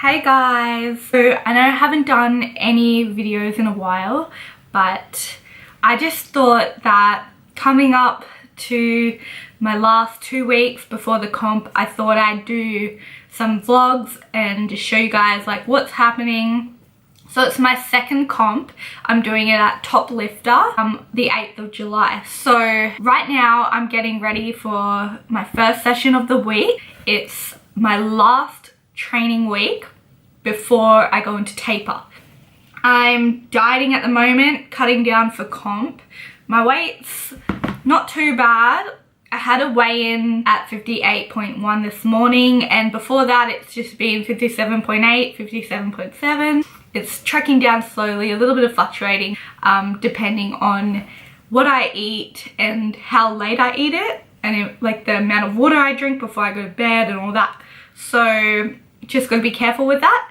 Hey guys! So I know I haven't done any videos in a while, but I just thought that coming up to my last 2 weeks before the comp, I thought I'd do some vlogs and just show you guys like what's happening. So it's my second comp. I'm doing it at Top Lifter, the 8th of July. So right now I'm getting ready for my first session of the week. It's my last training week before I go into taper. I'm dieting at the moment, cutting down for comp. My weight's not too bad. I had a weigh-in at 58.1 this morning, and before that it's just been 57.8, 57.7. It's tracking down slowly, a little bit of fluctuating, depending on what I eat and how late I eat it, and like the amount of water I drink before I go to bed and all that. So just gotta be careful with that.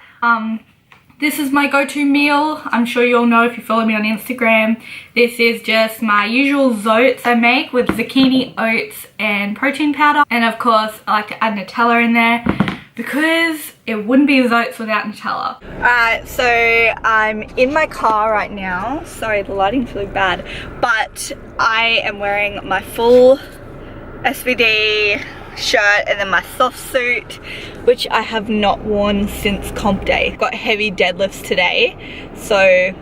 This is my go-to meal. I'm sure you all know if you follow me on Instagram. This is just my usual zoats I make with zucchini, oats and protein powder. And of course I like to add Nutella in there because it wouldn't be zoats without Nutella. Alright, so I'm in my car right now. Sorry, the lighting's really bad. But I am wearing my full SBD shirt and then my soft suit, which I have not worn since comp day. Got heavy deadlifts today, so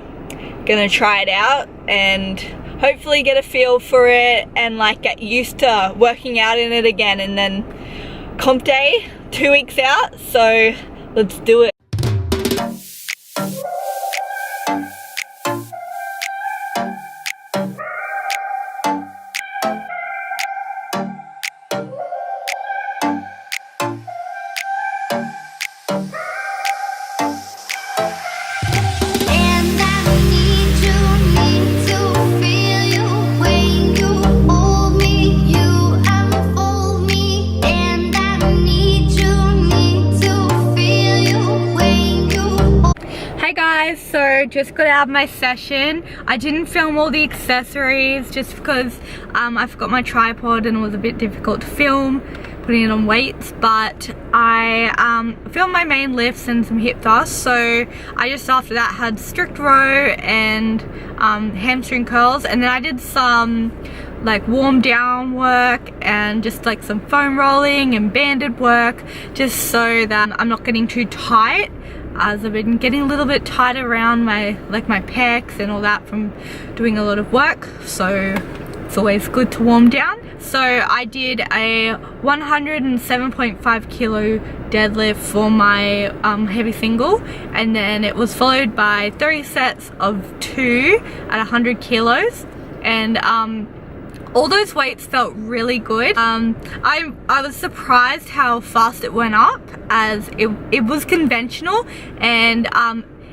gonna try it out and hopefully get a feel for it and like get used to working out in it again. And then comp day 2 weeks out, so let's do it. So just got out of my session. I didn't film all the accessories just because I forgot my tripod and it was a bit difficult to film putting it on weights, but I filmed my main lifts and some hip thrusts. So I just after that had strict row and hamstring curls, and then I did some like warm down work and just like some foam rolling and banded work, just so that I'm not getting too tight, as I've been getting a little bit tight around my pecs and all that from doing a lot of work. So it's always good to warm down. So I did a 107.5 kilo deadlift for my heavy single, and then it was followed by 30 sets of 2 at 100 kilos, and all those weights felt really good. I was surprised how fast it went up, as it was conventional. And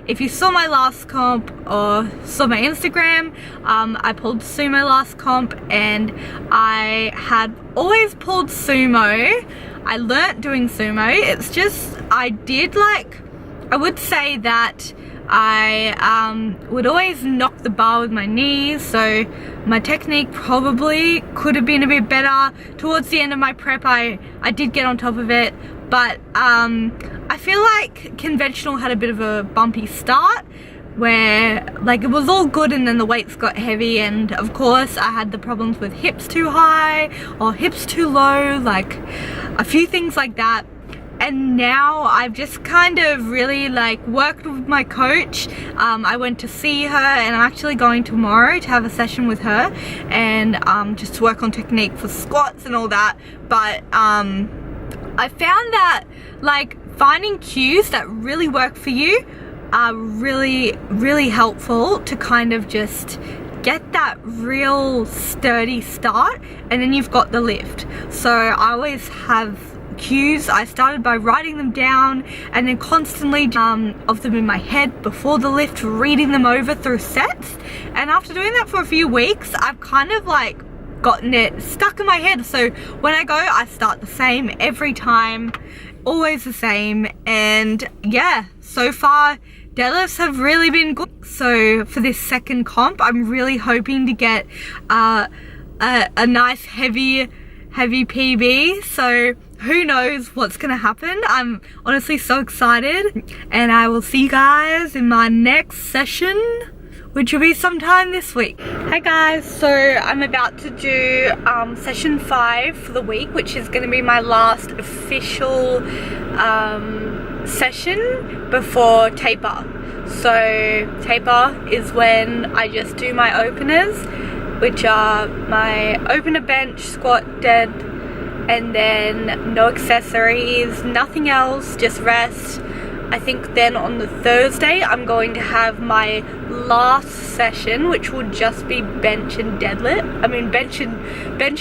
if you saw my last comp or saw my Instagram, I pulled sumo last comp, and I had always pulled sumo. I learnt doing sumo. It's just I would say that I would always knock the bar with my knees, so my technique probably could have been a bit better. Towards the end of my prep I did get on top of it, but I feel like conventional had a bit of a bumpy start where like it was all good and then the weights got heavy, and of course I had the problems with hips too high or hips too low, like a few things like that. And now I've just kind of really like worked with my coach. I went to see her, and I'm actually going tomorrow to have a session with her and just to work on technique for squats and all that. But I found that like finding cues that really work for you are really helpful to kind of just get that real sturdy start, and then you've got the lift. So I always have cues. I started by writing them down and then constantly of them in my head before the lift, reading them over through sets. And after doing that for a few weeks, I've kind of like gotten it stuck in my head. So when I go, I start the same every time, always the same. And yeah, so far deadlifts have really been good. So for this second comp, I'm really hoping to get a nice heavy PB. So who knows what's gonna happen. I'm honestly so excited, and I will see you guys in my next session, which will be sometime this week. Hey guys, so I'm about to do session 5 for the week, which is going to be my last official session before taper. So taper is when I just do my openers, which are my opener, bench, squat, dead, and then no accessories, nothing else, just rest. I think then on the Thursday I'm going to have my last session, which will just be bench and deadlift. I mean bench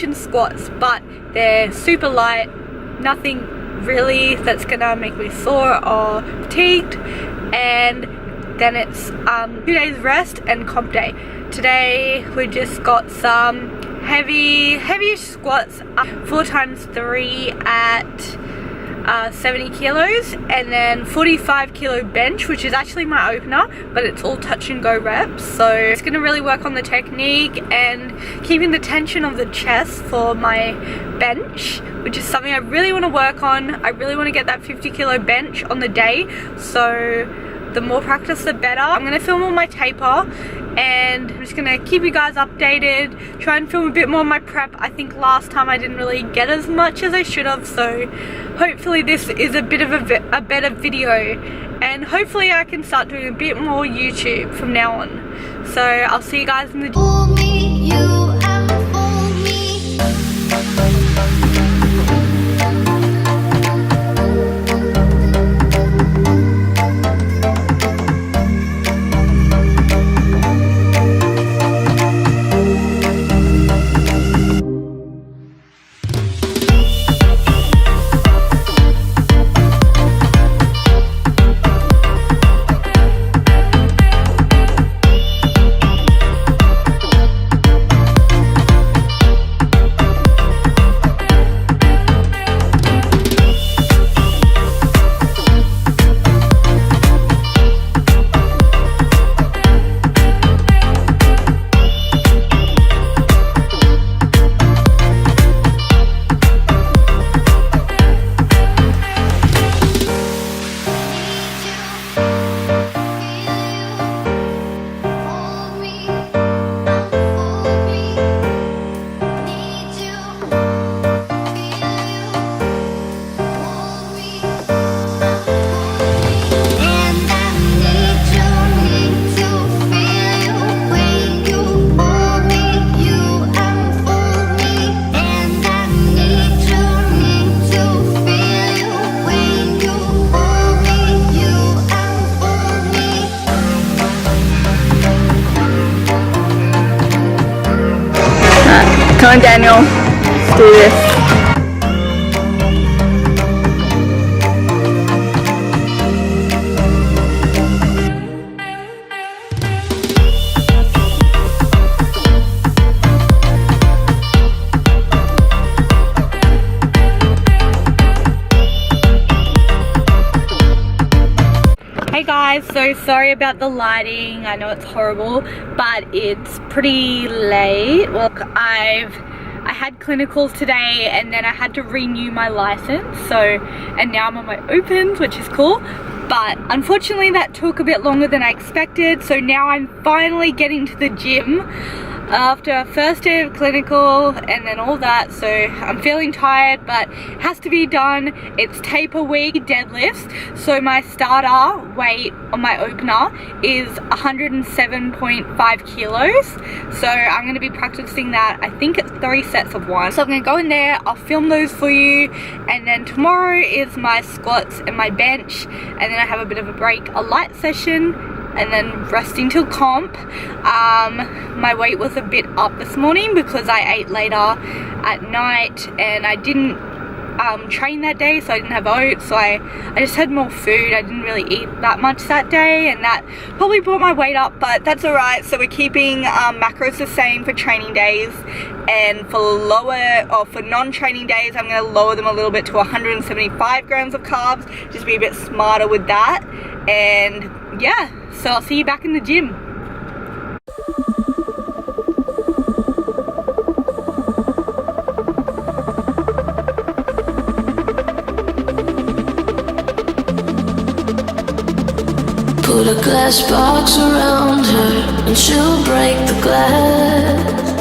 and squats, but they're super light, nothing really that's gonna make me sore or fatigued. And then it's 2 days rest and comp day. Today we just got some heavy squats, 4 times 3 at 70 kilos, and then 45 kilo bench, which is actually my opener, but it's all touch and go reps. So it's gonna really work on the technique and keeping the tension of the chest for my bench, which is something I really want to work on. I really want to get that 50 kilo bench on the day, so the more practice the better. I'm gonna film on my taper, and I'm just gonna keep you guys updated, try and film a bit more of my prep. I think last time I didn't really get as much as I should have, so hopefully this is a bit of a better video, and hopefully I can start doing a bit more YouTube from now on. So I'll see you guys in the gym. Come on, Daniel, let's do this. Hey guys, so sorry about the lighting. I know it's horrible, but it's pretty late. Well, I had clinicals today, and then I had to renew my license, and now I'm on my opens, which is cool, but unfortunately that took a bit longer than I expected. So now I'm finally getting to the gym after a first day of clinical and then all that, so I'm feeling tired, but it has to be done. It's taper week deadlifts, so my starter weight on my opener is 107.5 kilos, so I'm going to be practicing that. I think it's 3 sets of 1, so I'm going to go in there, I'll film those for you, and then tomorrow is my squats and my bench, and then I have a bit of a break, a light session, and then resting till comp. My weight was a bit up this morning because I ate later at night, and I didn't train that day, so I didn't have oats, so I just had more food. I didn't really eat that much that day, and that probably brought my weight up, but that's alright. So we're keeping macros the same for training days, and for non-training days I'm going to lower them a little bit to 175 grams of carbs, just be a bit smarter with that. And yeah, so I'll see you back in the gym. Put a glass box around her and she'll break the glass.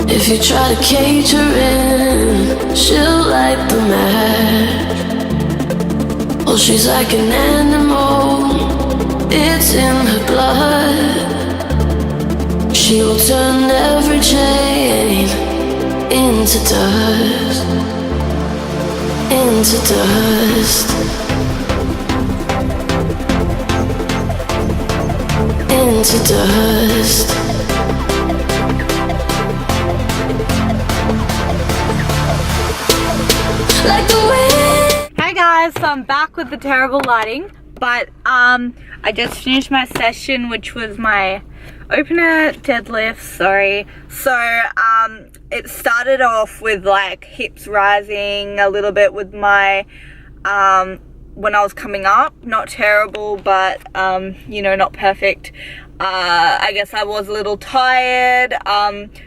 If you try to cage her in, she'll light the match. Oh, she's like an animal, it's in her blood. She will turn every chain into dust, into dust, into dust. Like the wind. Hey guys, so I'm back with the terrible lighting, but I just finished my session, which was my opener deadlift, sorry. So it started off with like hips rising a little bit with my when I was coming up. Not terrible, but you know, not perfect. I guess I was a little tired,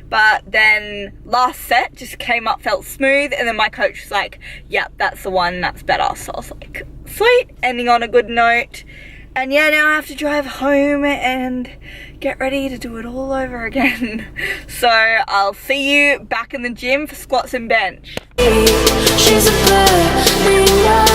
but then last set just came up, felt smooth, and then my coach was like, yep, that's the one, that's better. So I was like, sweet, ending on a good note. And yeah, now I have to drive home and get ready to do it all over again. So I'll see you back in the gym for squats and bench. She's a burning light.